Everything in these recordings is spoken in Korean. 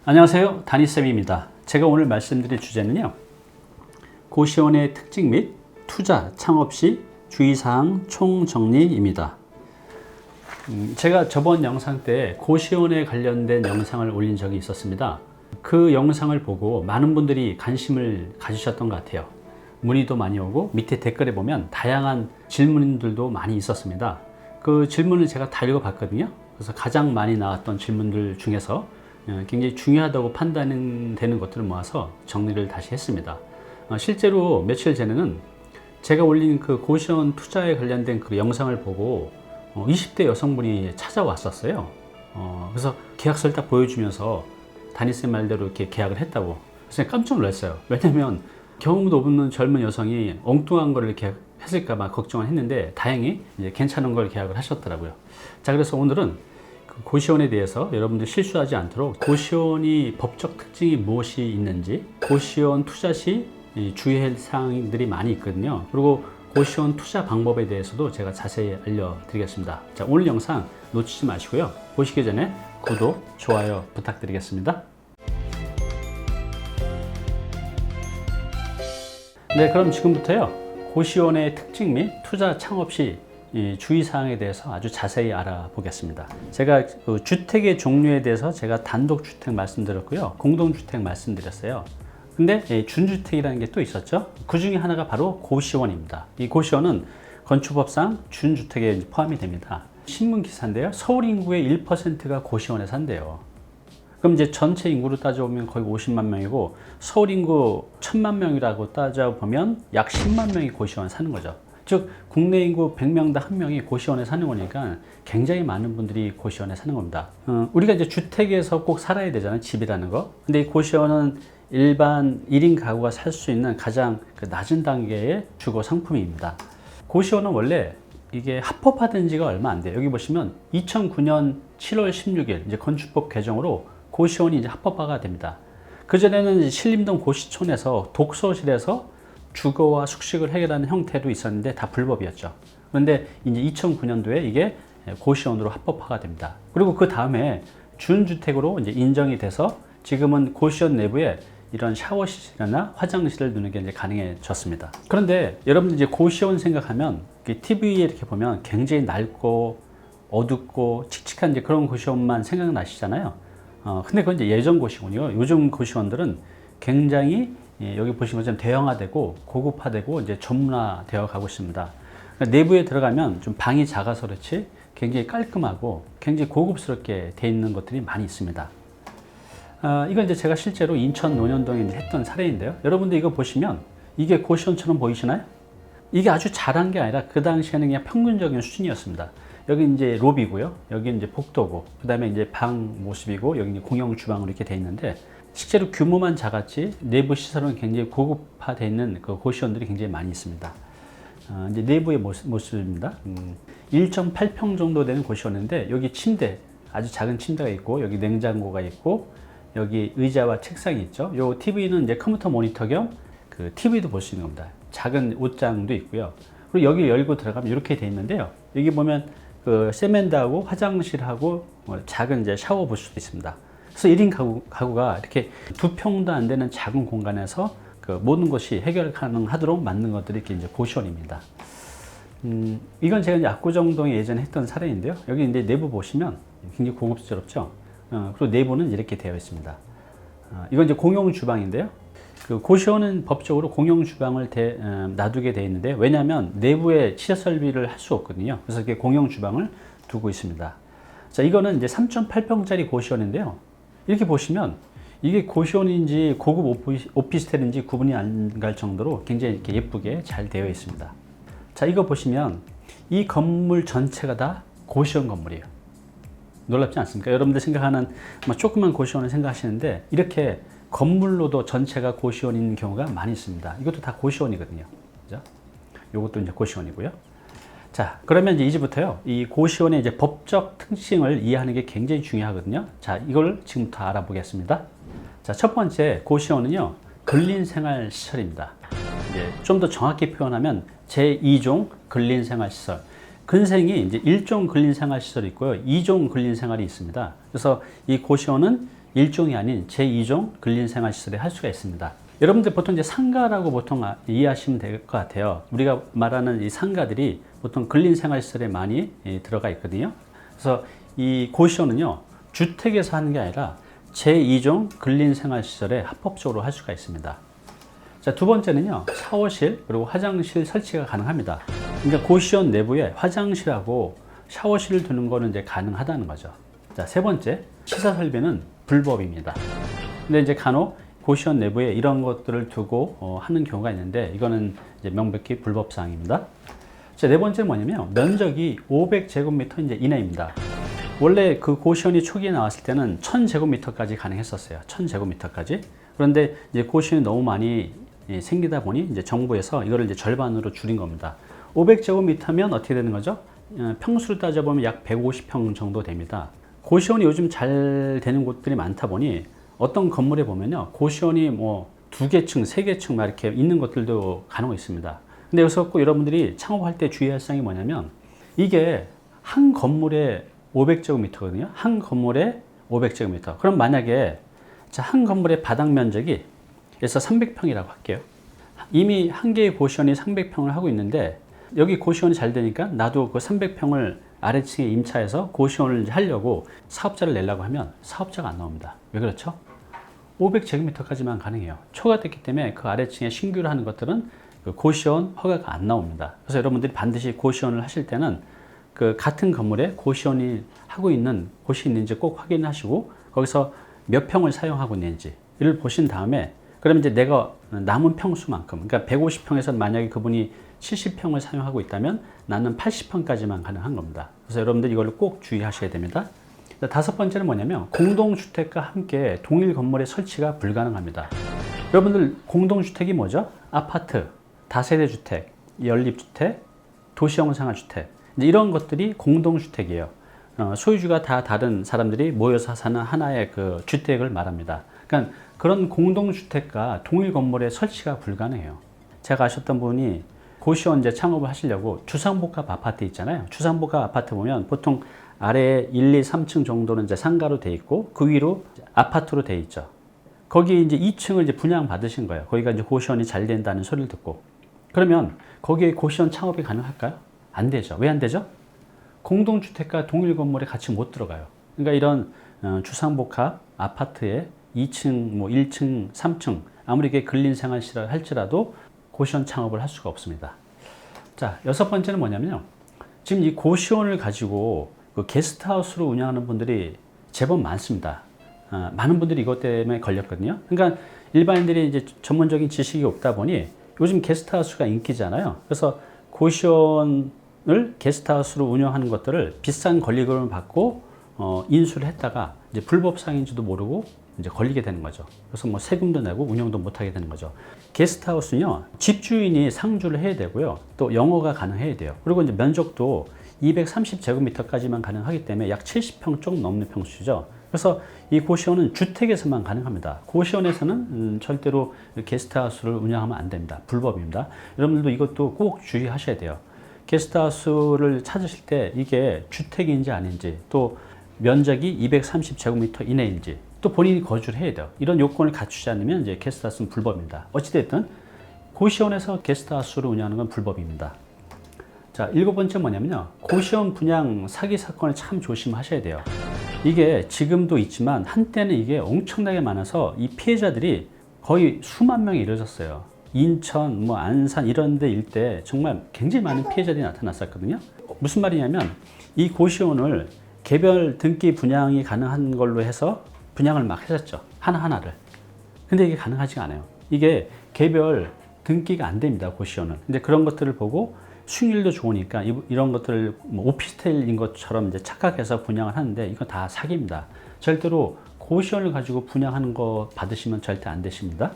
안녕하세요. 다니쌤입니다. 제가 오늘 말씀드릴 주제는요. 고시원의 특징 및 투자, 창업 시 주의사항 총정리입니다. 제가 저번 영상 때 고시원에 관련된 영상을 올린 적이 있었습니다. 그 영상을 보고 많은 분들이 관심을 가지셨던 것 같아요. 문의도 많이 오고 밑에 댓글에 보면 다양한 질문들도 많이 있었습니다. 그 질문을 제가 다 읽어봤거든요. 그래서 가장 많이 나왔던 질문들 중에서 굉장히 중요하다고 판단되는 것들을 모아서 정리를 다시 했습니다. 실제로 며칠 전에는 제가 올린 그 고시원 투자에 관련된 그 영상을 보고 20대 여성분이 찾아왔었어요. 그래서 계약서를 딱 보여주면서 다니쌤 말대로 이렇게 계약을 했다고. 그래서 깜짝 놀랐어요. 왜냐면 경험도 없는 젊은 여성이 엉뚱한 거를 이렇게 했을까봐 걱정을 했는데 다행히 이제 괜찮은 걸 계약을 하셨더라고요. 자, 그래서 오늘은 고시원에 대해서 여러분들 실수하지 않도록 고시원이 법적 특징이 무엇이 있는지, 고시원 투자 시 주의할 사항들이 많이 있거든요. 그리고 고시원 투자 방법에 대해서도 제가 자세히 알려드리겠습니다. 자, 오늘 영상 놓치지 마시고요. 보시기 전에 구독, 좋아요 부탁드리겠습니다. 네, 그럼 지금부터요. 고시원의 특징 및 투자 창업 시 주의사항에 대해서 아주 자세히 알아보겠습니다. 제가 그 주택의 종류에 대해서 제가 단독주택 말씀드렸고요. 공동주택 말씀드렸어요. 근데 준주택이라는 게 또 있었죠. 그 중에 하나가 바로 고시원입니다. 이 고시원은 건축법상 준주택에 포함이 됩니다. 신문기사인데요. 서울 인구의 1%가 고시원에 산대요. 그럼 이제 전체 인구로 따져보면 거의 50만 명이고 서울 인구 1000만 명이라고 따져보면 약 10만 명이 고시원 사는 거죠. 즉 국내 인구 100명당 1명이 고시원에 사는 거니까 굉장히 많은 분들이 고시원에 사는 겁니다. 우리가 이제 주택에서 꼭 살아야 되잖아요. 집이라는 거. 근데 이 고시원은 일반 1인 가구가 살 수 있는 가장 낮은 단계의 주거 상품입니다. 고시원은 원래 이게 합법화된 지가 얼마 안 돼요. 여기 보시면 2009년 7월 16일 이제 건축법 개정으로 고시원이 이제 합법화가 됩니다. 그전에는 신림동 고시촌에서 독서실에서 주거와 숙식을 해결하는 형태도 있었는데 다 불법이었죠. 그런데 이제 2009년도에 이게 고시원으로 합법화가 됩니다. 그리고 그 다음에 준주택으로 이제 인정이 돼서 지금은 고시원 내부에 이런 샤워실이나 화장실을 두는 게 이제 가능해졌습니다. 그런데 여러분들 이제 고시원 생각하면 TV에 이렇게 보면 굉장히 낡고 어둡고 칙칙한 이제 그런 고시원만 생각나시잖아요. 근데 그건 이제 예전 고시원이요. 요즘 고시원들은 굉장히 여기 보시는 것처럼 대형화되고 고급화되고 이제 전문화되어 가고 있습니다. 그러니까 내부에 들어가면 좀 방이 작아서 그렇지 굉장히 깔끔하고 굉장히 고급스럽게 되어 있는 것들이 많이 있습니다. 이건 이제 제가 실제로 인천 논현동에 이제 했던 사례인데요. 여러분들 이거 보시면 이게 고시원처럼 보이시나요? 이게 아주 잘한 게 아니라 그 당시에는 그냥 평균적인 수준이었습니다. 여기 이제 로비고요. 여기 이제 복도고, 그 다음에 이제 방 모습이고, 여기 이제 공용 주방으로 이렇게 돼 있는데, 실제로 규모만 작았지 내부 시설은 굉장히 고급화되어 있는 그 고시원들이 굉장히 많이 있습니다. 이제 내부의 모습입니다. 1.8평 정도 되는 고시원인데 여기 침대, 아주 작은 침대가 있고 여기 냉장고가 있고 여기 의자와 책상이 있죠. 요 TV는 이제 컴퓨터 모니터 겸 그 TV도 볼 수 있는 겁니다. 작은 옷장도 있고요. 그리고 여기 열고 들어가면 이렇게 돼 있는데요. 여기 보면 그 세면대하고 화장실하고 작은 이제 샤워 볼 수도 있습니다. 그래서 1인 가구가 이렇게 2평도 안 되는 작은 공간에서 그 모든 것이 해결 가능하도록 만든 것들이 이렇게 이제 고시원입니다. 이건 제가 이제 압구정동에 예전에 했던 사례인데요. 여기 이제 내부 보시면 굉장히 고급스럽죠. 그리고 내부는 이렇게 되어 있습니다. 이건 이제 공용 주방인데요. 그 고시원은 법적으로 공용 주방을 놔두게 되어 있는데 왜냐하면 내부에 취재 설비를 할 수 없거든요. 그래서 이렇게 공용 주방을 두고 있습니다. 자, 이거는 이제 3.8평짜리 고시원인데요. 이렇게 보시면 이게 고시원인지 고급 오피스텔인지 구분이 안 갈 정도로 굉장히 이렇게 예쁘게 잘 되어 있습니다. 자, 이거 보시면 이 건물 전체가 다 고시원 건물이에요. 놀랍지 않습니까? 여러분들 생각하는 조그만 고시원을 생각하시는데 이렇게 건물로도 전체가 고시원인 경우가 많이 있습니다. 이것도 다 고시원이거든요. 그죠? 이것도 이제 고시원이고요. 자, 그러면 이제 이제부터요, 이 고시원의 이제 법적 특징을 이해하는 게 굉장히 중요하거든요. 자, 이걸 지금부터 알아보겠습니다. 자, 첫 번째 고시원은요, 근린생활시설입니다. 이제 좀 더 정확히 표현하면 제2종 근린생활시설. 근생이 이제 1종 근린생활시설이 있고요, 2종 근린생활이 있습니다. 그래서 이 고시원은 일종이 아닌 제2종 근린생활시설에 할 수가 있습니다. 여러분들 보통 이제 상가라고 보통 이해하시면 될 것 같아요. 우리가 말하는 이 상가들이 보통 근린생활시설에 많이 들어가 있거든요. 그래서 이 고시원은요, 주택에서 하는 게 아니라 제2종 근린생활시설에 합법적으로 할 수가 있습니다. 자, 두 번째는요, 샤워실 그리고 화장실 설치가 가능합니다. 그러니까 고시원 내부에 화장실하고 샤워실을 두는 거는 이제 가능하다는 거죠. 자, 세 번째, 시사 설비는 불법입니다. 근데 이제 간혹 고시원 내부에 이런 것들을 두고 하는 경우가 있는데 이거는 이제 명백히 불법 사항입니다. 자, 네 번째 뭐냐면 면적이 500제곱미터 이제 이내입니다. 원래 그 고시원이 초기에 나왔을 때는 1000제곱미터까지 가능했었어요. 1000제곱미터까지. 그런데 이제 고시원이 너무 많이 생기다 보니 이제 정부에서 이거를 이제 절반으로 줄인 겁니다. 500제곱미터면 어떻게 되는 거죠? 평수를 따져보면 약 150평 정도 됩니다. 고시원이 요즘 잘 되는 곳들이 많다 보니 어떤 건물에 보면요, 고시원이 뭐 2개층, 3개층 막 이렇게 있는 것들도 간혹 있습니다. 근데 여기서 꼭 여러분들이 창업할 때 주의할 사항이 뭐냐면 이게 한 건물에 500제곱미터거든요. 한 건물에 500제곱미터. 그럼 만약에 한 건물의 바닥 면적이 그래서 300평이라고 할게요. 이미 한 개의 고시원이 300평을 하고 있는데 여기 고시원이 잘 되니까 나도 그 300평을 아래층에 임차해서 고시원을 하려고 사업자를 내려고 하면 사업자가 안 나옵니다. 왜 그렇죠? 500제곱미터까지만 가능해요. 초과됐기 때문에 그 아래층에 신규로 하는 것들은 그 고시원 허가가 안 나옵니다. 그래서 여러분들이 반드시 고시원을 하실 때는 그 같은 건물에 고시원이 하고 있는 곳이 있는지 꼭 확인하시고 거기서 몇 평을 사용하고 있는지를 보신 다음에 그러면 이제 내가 남은 평수만큼, 그러니까 150평에서 만약에 그분이 70평을 사용하고 있다면 나는 80평까지만 가능한 겁니다. 그래서 여러분들 이걸 꼭 주의하셔야 됩니다. 다섯 번째는 뭐냐면 공동주택과 함께 동일 건물의 설치가 불가능합니다. 여러분들 공동주택이 뭐죠? 아파트, 다세대주택, 연립주택, 도시형 생활주택 이런 것들이 공동주택이에요. 소유주가 다 다른 사람들이 모여서 사는 하나의 그 주택을 말합니다. 그러니까 그런 공동주택과 동일 건물의 설치가 불가능해요. 제가 아셨던 분이 고시원 이제 창업을 하시려고 주상복합 아파트 있잖아요. 주상복합 아파트 보면 보통 아래에 1, 2, 3층 정도는 이제 상가로 돼 있고 그 위로 아파트로 돼 있죠. 거기 이제 2층을 이제 분양 받으신 거예요. 거기가 이제 고시원이 잘 된다는 소리를 듣고. 그러면 거기에 고시원 창업이 가능할까요? 안 되죠. 왜 안 되죠? 공동주택과 동일 건물에 같이 못 들어가요. 그러니까 이런 주상복합 아파트에 2층, 뭐 1층, 3층 아무리 이게 근린생활시설 할지라도 고시원 창업을 할 수가 없습니다. 자, 여섯 번째는 뭐냐면요. 지금 이 고시원을 가지고 그 게스트하우스로 운영하는 분들이 제법 많습니다. 많은 분들이 이것 때문에 걸렸거든요. 그러니까 일반인들이 이제 전문적인 지식이 없다 보니 요즘 게스트하우스가 인기잖아요. 그래서 고시원을 게스트하우스로 운영하는 것들을 비싼 권리금을 받고 인수를 했다가 이제 불법상인지도 모르고 이제 걸리게 되는 거죠. 그래서 뭐 세금도 내고 운영도 못 하게 되는 거죠. 게스트하우스는요, 집주인이 상주를 해야 되고요. 또 영어가 가능해야 돼요. 그리고 이제 면적도 230제곱미터까지만 가능하기 때문에 약 70평 조금 넘는 평수죠. 그래서 이 고시원은 주택에서만 가능합니다. 고시원에서는 절대로 게스트하우스를 운영하면 안 됩니다. 불법입니다. 여러분들도 이것도 꼭 주의하셔야 돼요. 게스트하우스를 찾으실 때 이게 주택인지 아닌지 또 면적이 230제곱미터 이내인지 또 본인이 거주를 해야 돼요. 이런 요건을 갖추지 않으면 이제 게스트하우스는 불법입니다. 어찌됐든 고시원에서 게스트하우스를 운영하는 건 불법입니다. 자, 일곱 번째 뭐냐면요. 고시원 분양 사기 사건을 참 조심하셔야 돼요. 이게 지금도 있지만 한때는 이게 엄청나게 많아서 이 피해자들이 거의 수만 명에 이르렀어요. 인천, 뭐 안산 이런 데 일대 정말 굉장히 많은 피해자들이 나타났었거든요. 무슨 말이냐면 이 고시원을 개별 등기 분양이 가능한 걸로 해서 분양을 막 했었죠. 하나하나를. 근데 이게 가능하지가 않아요. 이게 개별 등기가 안 됩니다. 고시원은. 근데 그런 것들을 보고 수익률도 좋으니까 이런 것들을 뭐 오피스텔인 것처럼 이제 착각해서 분양을 하는데 이건 다 사기입니다. 절대로 고시원을 가지고 분양하는 거 받으시면 절대 안 되십니다.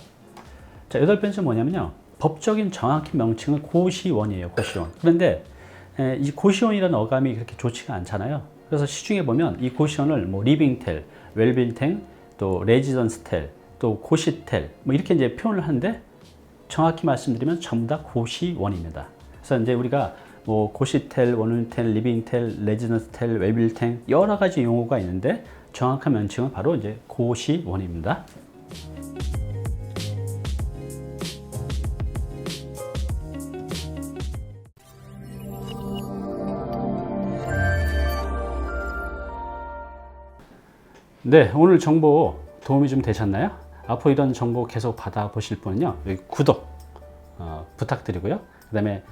자, 여덟 번째 뭐냐면요. 법적인 정확히 명칭은 고시원이에요. 고시원. 그런데 이 고시원이라는 어감이 그렇게 좋지가 않잖아요. 그래서 시중에 보면 이 고시원을 뭐 리빙텔, 웰빙텔, 또 레지던스텔, 또 고시텔 뭐 이렇게 이제 표현을 하는데 정확히 말씀드리면 전부 다 고시원입니다. 그래서 이제 우리가 뭐 고시텔, 원룸텔, 리빙텔, 레지던스텔, 웰빙텔 여러 가지 용어가 있는데 정확한 명칭은 바로 이제 고시원입니다. 네, 오늘 정보 도움이 좀 되셨나요? 앞으로 이런 정보 계속 받아보실 분은요, 여기 구독 부탁드리고요. 그 다음에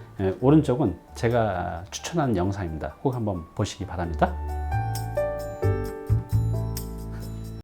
오른쪽은 제가 추천하는 영상입니다. 꼭 한번 보시기 바랍니다.